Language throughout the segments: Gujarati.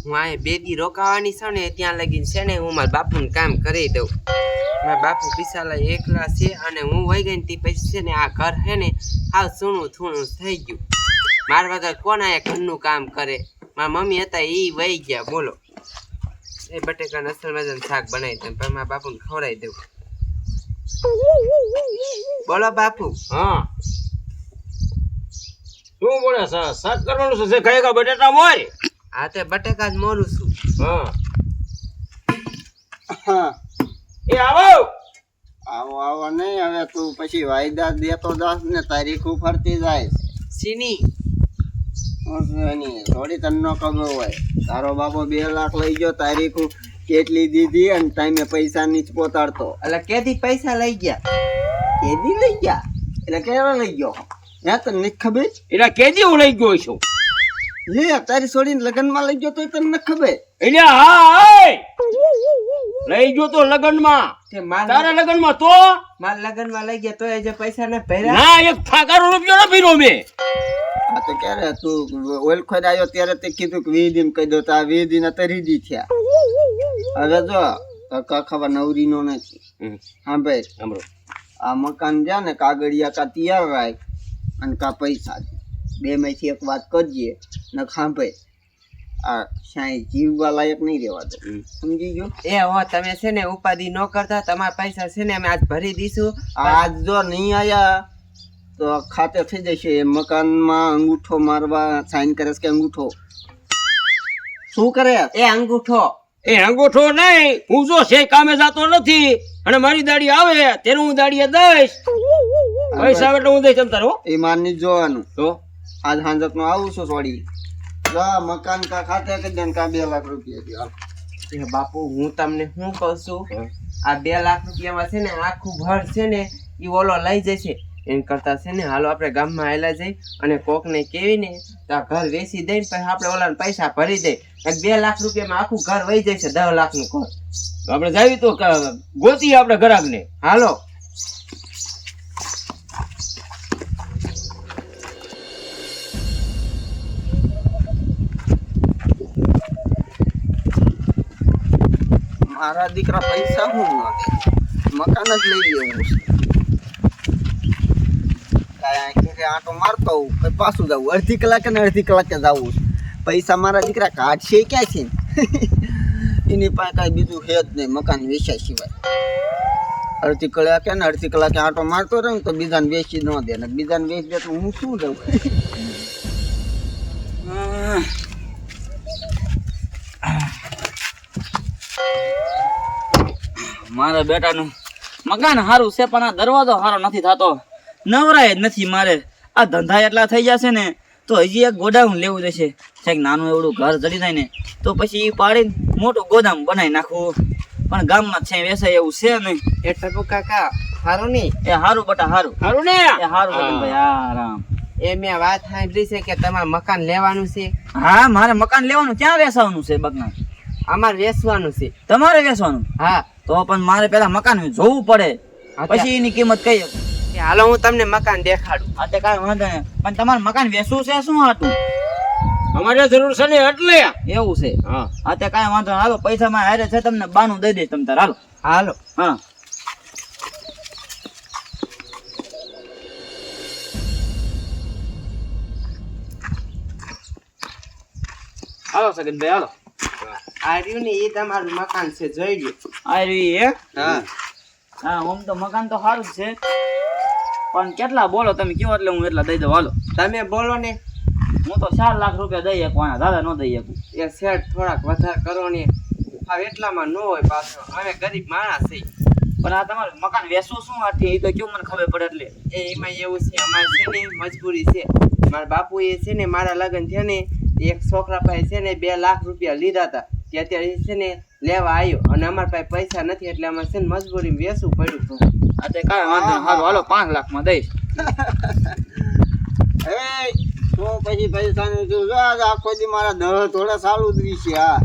હું આ બે દી રોકાવાની છું ને ત્યાં લગીને છે ને હું મારા બાપુનું કામ કરી દઉં. મારા બાપુ બિસાલા એકલા છે અને હું વહી ગઈ ને તે પછી છે ને આ ઘર છે ને હાવ સૂણું થૂણું થઈ ગયું. મારા વગર કોણ આ ઘરનું કામ કરે? મારા મમ્મી હતા એ વહી ગયા. બોલો એ બટેકાનું અસલ મજાનું શાક બનાવી દઉં પણ મારા બાપુને ખવડાવી દઉં. બોલો બાપુ. હા શું બોલે શાક કરવાનું છે? ખાઈ બટેટા મોર. હા તે બટેકા જ મોરું છું. હા હા એ આવો આવો નહીં. હવે તું પછી વાયદા દેતો જાસ ને તારીખું ફરતી જાય. સીની થોડી તને ન ખબર હોય. તારો બાપો 2 લાખ લઈ ગયો, તારીખું કેટલી દીધી અને ટાઈમે પૈસા નીચ પોતાડતો. એટલે કેદી પૈસા લઈ ગયા? કેદી લઈ ગયા એટલે કેવા લઈ ગયો? હે તને નથી ખબર? એટલે કેદી હું લઈ ગયો છું? લે તારી છોડીને લગ્નમાં લઈ ગયો તો તને નથી ખબર? એટલે હા લઈ ગયો તો લગનમાં. તે માર તારા લગનમાં તો મારા લગનમાં લઈ ગયા તો એ જે પૈસા ને ભર્યા ના એક ફાકારો રૂપિયો ન ભર્યો મેં. આ તો ક્યારે તું ઓઇલ ખોદ આવ્યો ત્યારે તે કીધું કે 20 દિન કહી દો તો આ 20 દિન તરી દી થયા. હવે જો ખબર નવરી નો નથી. હા ભાઈ સાંભળો, આ મકાન જ્યાં ને કાગળિયા કા તૈયાર રાખ અને કા પૈસા દે. 2 માંથી એક વાત કરજે ને સાંભળ, આ સાઈ જીવવા લાયક નહીં રહેવા દે. સમજી ગયો? એ હો તમે છે ને ઉપાધિ ન કરતા. તમારા પૈસા છે ને અમે આજ ભરી દઈશું. આજ જો નહીં આયા તો ખાતે થઈ જશે. મકાનમાં અંગૂઠો મારવા સાઈન કરે છે કે અંગૂઠો શું કરે? એ અંગૂઠો એ અંગૂઠો નહીં, હું જો છે કામે જતો નથી અને મારી દાડી આવે તેનું હું દાડીએ દઈશ. પૈસા આવે એટલે હું દઈશ. તમ તારો એ માની જોવાનું. તો આજ હાંજક નો આવું છું સોડી. જા મકાન કા ખાતે કરી દે ને કા 2 લાખ રૂપિયા દે. હાલ. એ બાપુ હું તમને શું કહું છું, આ 2 લાખ રૂપિયામાં છે ને આખું ઘર છે ને એ ઓલો લઈ જશે. એમ કરતા છે ને હાલો આપણે ગામમાં આવેલા જઈ અને કોક ને કેવી ને તો આ ઘર વેચી દઈને પછી આપણે ઓલા પૈસા ભરી દઈ. 2 લાખ રૂપિયામાં આખું ઘર વહી જશે. 10 લાખનું ઘર આપણે જાવી તો ગોતી આપણે ગ્રાહક ને. હાલો. મારા દીકરા પૈસા હું ન દે, મકાન જ લઈ લેવું છે. કાંઈ આંટો મારતો હોઉં પછી પાછું જવું. અડધી કલાકે ને અડધી કલાકે જવું. પૈસા મારા દીકરા કાઢશે ક્યાં છે? એની પાસે કાંઈ બીજું છે જ નહીં મકાન વેચ્યા સિવાય. અડધી કલાકે ને અડધી કલાકે આંટો મારતો રહે ને તો બીજાને વેચી ન દે ને બીજાને વેચી દે તો હું શું દઉં? મારા બેટાનું મકાન સારું છે પણ આ દરવાજો સારો નથી થતો. નવરાય જ નથી મારે. આ ધંધા એટલા થઈ જશે ને તો હજી એક ગોડાઉન લેવું જશે. કંઈક નાનું એવડું ઘર જડી જાય ને તો પછી એ પાડીને મોટું ગોદામ બનાવી નાખવું. પણ ગામમાં છે વેસાય એવું છે નહીં. એ ટપુ કાકા સારું નહીં? એ સારું બટા સારું. સારું ને? એ સારું ભાઈ આરામ. એ મેં વાત સાંભળી છે કે તમારે મકાન લેવાનું છે. હા મારે મકાન લેવાનું. ક્યાં વેસાવાનું છે બગના? અમારે વેચવાનું છે. તમારે વેચવાનું? હા. તો પણ મારે પેલા મકાન જોવું પડે પછી એની કિંમત કઈ. હાલો હું તમને મકાન દેખાડું. હા તે કાંઈ વાંધો નહીં પણ તમારે મકાન વેચવું છે શું હતું? અમારે જરૂર છે ને એટલે. એવું છે? હા હા તે કાંઈ વાંધો નહીં. હાલો પૈસા માં હારે છે તમને 92 દઈ દઈશ તમ તાર. હાલો હાલો. હા હાલો સગનભાઈ હાલો. આ રહ્યું ને એ તમારું મકાન છે, જોઈ લો. આ રહી હે? હા. હા આમ તો મકાન તો સારું જ છે પણ કેટલા બોલો તમે કયો એટલે હું એટલા દઈ દઉં. હાલો તમે બોલો ને. હું તો 4 લાખ રૂપિયા દઈ શકું. આના દાદા ન દઈ શકું. એ સેટ થોડાક વધારે કરો ને. હવે એટલામાં ન હોય પાછો. અમે ગરીબ માણસ છીએ. પણ આ તમારું મકાન વેચવું શું આથી એ તો કેવું મને ખબર પડે એટલે. એમાં એવું છે અમારે છે ને મજબૂરી છે. મારા બાપુ એ છે ને મારા લગ્ન થયા ને એક છોકરા પાસે છે ને 2 લાખ રૂપિયા લીધા હતા. તે અત્યારે છે ને લેવા આવ્યો અને અમારા પાસે પૈસા નથી એટલે અમારે છે ને મજબૂરી વેચવું પડ્યું. આ તે કાંઈ વાંધો નહીં. હાલો હાલો 5 લાખમાં દઈશ. એ તો પછી પૈસાનું જો આખો દી મારા દહ થોડા સારું જ છે. હા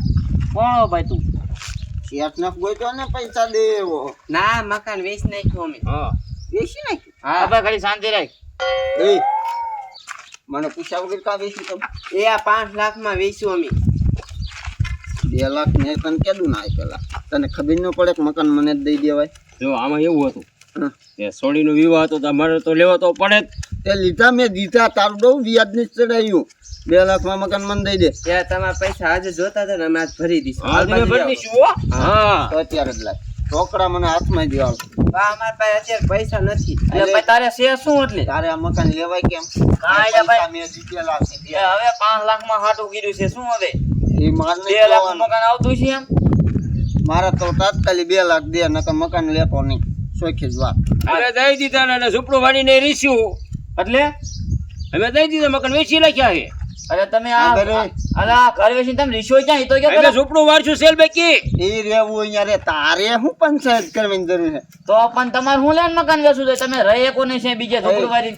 કોણ ભાઈ તું? શેઠ ને ગોતો ને પૈસા દેવો. ના મકાન વેચી નાખ્યું અમે. હા વેચી નાખ્યું? હા ભાઈ ખાલી શાંતિ રાખ. એ મને પૂછ્યા વગર કા વેચી તમે? એ આ 5 લાખમાં વેચ્યું અમે. 2 લાખ મેં તને કીધું ના પેલા તને ખબર ન પડે કે મકાન મને જ દઈ દેવાય. જો આમાં એવું હતું હં. કે સોડીનો વિવાહ હતો તો અમારે તો લેવો તો પડે જ. તે લીધા મેં દીધા તારું બહુ વ્યાજ ની ચડાયું 2 લાખમાં મકાન મને દઈ દે ત્યાં તમારા પૈસા આજે જોતા હતા ને અમે આજ ભરી દઈશું. હા, તમે ભરી દઈશું, હો. હા તો અત્યારે જ લાય છોકરા મને હાથમાં દેવાળ બા અમારા પાસે અત્યારે પૈસા નથી. એટલે ભાઈ તારે છે શું એટલે તારે આ મકાન લેવાય કેમ કાંઈ ના ભાઈ. પૈસા મેં જીતેલા છે એ હવે 5 લાખમાં હાટું કીધું છે શું હવે એ માર 2 લાખનું મકાન આવતું છે એમ મારા તો તાત્કાલિક 2 લાખ દે નકર મકાન લેતો નહીં સોખી જ વાત અમે દઈ દીધા ને ઝૂંપડું વાળીને રીસ્યું એટલે અમે દઈ દીધા મકાન વેચી નાખ્યા છે. અરે તમે હા, આ બરાબર. અરે આ ઘર વેચીને તમે રીશો ક્યાં ઈ તો કે એટલે ઝૂંપડું વાળશું સેલ બેકી. એ રેવું અહીંયા રે તારે શું પંચાયત કરવાની જરૂર છે તો પણ તમારે હું લેન મકાન વેચું છે તમે રહે કોને છે બીજે ઝોપડું વાળી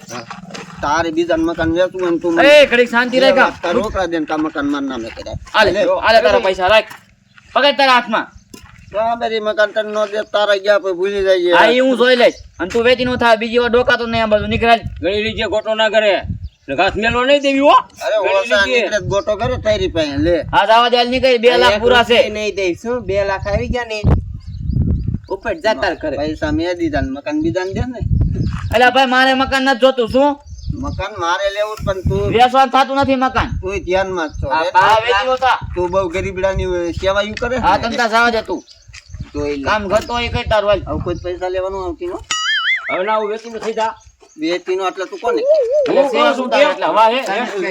તારે બીજા મકાન વેચવું હોય ને તું એ ઘડીક શાંતિ રાખ તાર રોકડા દે ને તા મકાન માર નામે કર્યા આલે તારા પૈસા રાખ પકડ તારા હાથમાં બરાબરી મકાન તને નો દે તારા ગયા પછી ભૂલી જાય આ ઈ હું જોઈ લઈશ અને તું વેચી નો થાય બીજી વાર ડોકાતો નહીં આ બધું નીકળાય ગળી લીજે ગોટો ના કરે ને ઘાસ મેલવા નહીં દેવી, હો. અરે ઓસા નીકળે તો ગોટો કરે તારી પાસે લે આ દાવા દેલ નીકળી 2 લાખ પૂરા છે નહીં દઈશું. 2 લાખ આવી ગયા ને ઉપર જતા કરે. પૈસા મેં દીધા ને મકાન બીજા ને દે ને એટલે ભાઈ મારે મકાન નથી જોતું શું મકાન મારે લેવું જ પણ તું વેચવાનું થતું નથી મકાન તું ધ્યાનમાં જ છો હા, રે. આ વેચી નો થા તું બહુ ગરીબડાની સેવાયું કરે છે હા ને. તમ તાર જવા દે તું જોઈ લે. કામ કરતો હોય કઈ તાર વાલ હવે કોઈ પૈસા લેવાનું આવતી નો હવે ના હું વેચીને થઈ જા. વેચીનો એટલે તું કોને એટલે છે શું તારે એટલે હવા હે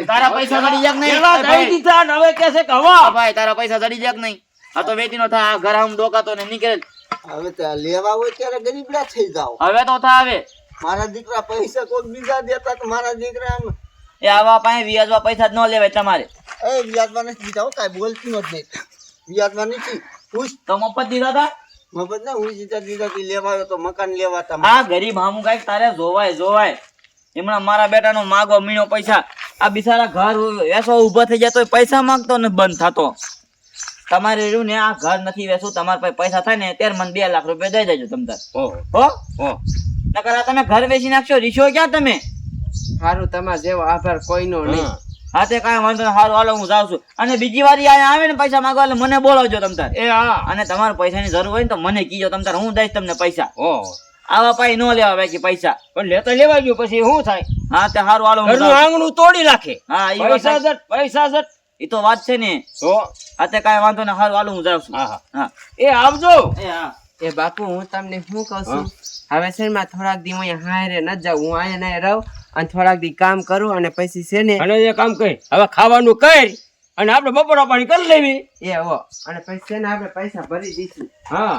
તારા પૈસા જડી જાક નહીં પેલા દઈ ભાઈ દીધા ને હવે કહે છે કે હવા. ભાઈ તારા પૈસા જડી જાક નહીં આ તો વેચી નો થા આ ઘર આમ ડોકાતો ને નીકળે હવે ત્યાં લેવા હોય ત્યારે ગરીબડા થઈ જાવ હવે તો થા હવે મારા દીકરા પૈસા કોઈ બીજા દેતા તો મારા દીકરા આમ એ આવા પાસે વ્યાજવા પૈસા જ ન લેવાય તમારે એ વ્યાજમાં નથી દીધા હો, કાંઈ બોલતી નો જ નહીં વ્યાજમાં નથી પૂછ તો મફત દીધા હતા મફત ને હું જીતા દીધા કે લેવા આવ્યો તો મકાન લેવાતા આ ગરીબ હામું કઈક તારે જોવાય હમણાં મારા બેટાનો માગો મીણો પૈસા આ બિચારા ઘર વેસો ઉભો થઈ જાય તો પૈસા માંગતો ને બંધ થતો તમારે રહ્યું ને આ ઘર નથી વેચવું તમારા પાસે પૈસા થાય ને ત્યારે મને 2 લાખ રૂપિયા દઈ દેજો તમ તાર ઓહો, હો ઓહો. નકર આ તમે ઘર વેચી નાખશો રીશો ક્યાં તમે સારું તમારા જેવો આભાર કોઈનો નહીં. હા. હા તે કાંઈ વાંધો નહીં હારું હાલો હું જાઉં છું અને બીજી વાર ઈ અહીંયા આવે ને પૈસા માંગવા એટલે મને બોલાવજો તમ તાર એ હા. અને તમારે પૈસાની જરૂર હોય ને તો મને કીજો તમ તાર હું દઈશ તમને પૈસા ઓહો. આવા પાઈ ન લેવા બાકી પૈસા પણ લેતા લેવા ગયું પછી શું થાય? હા તે હારું હાલો હું ઘરનું જાઉં છું. આંગણું તોડી નાખે. હા ઈ વાત પૈસા સાચી. જટ, પૈસા જટ. ઈ તો વાત છે ને તો હા તે કાંઈ વાંધો નહીં હારું હાલો હું જાઉં છું હા, હા. હા એ આવજો. એ હા એ બાપુ હું તમને શું કહું છું, હવે છે ને મારે થોડાક દી હું અહીંયા હારે ન જાઉં, હું અહીંયા રહું અને થોડાક દી કામ કરું અને પછી છે ને અને એ કામ કર હવે ખાવાનું કર અને આપણે બપોરા પાણી કરી લેવી. એ હો અને પછી છે ને આપણે પૈસા ભરી દઈશું. હા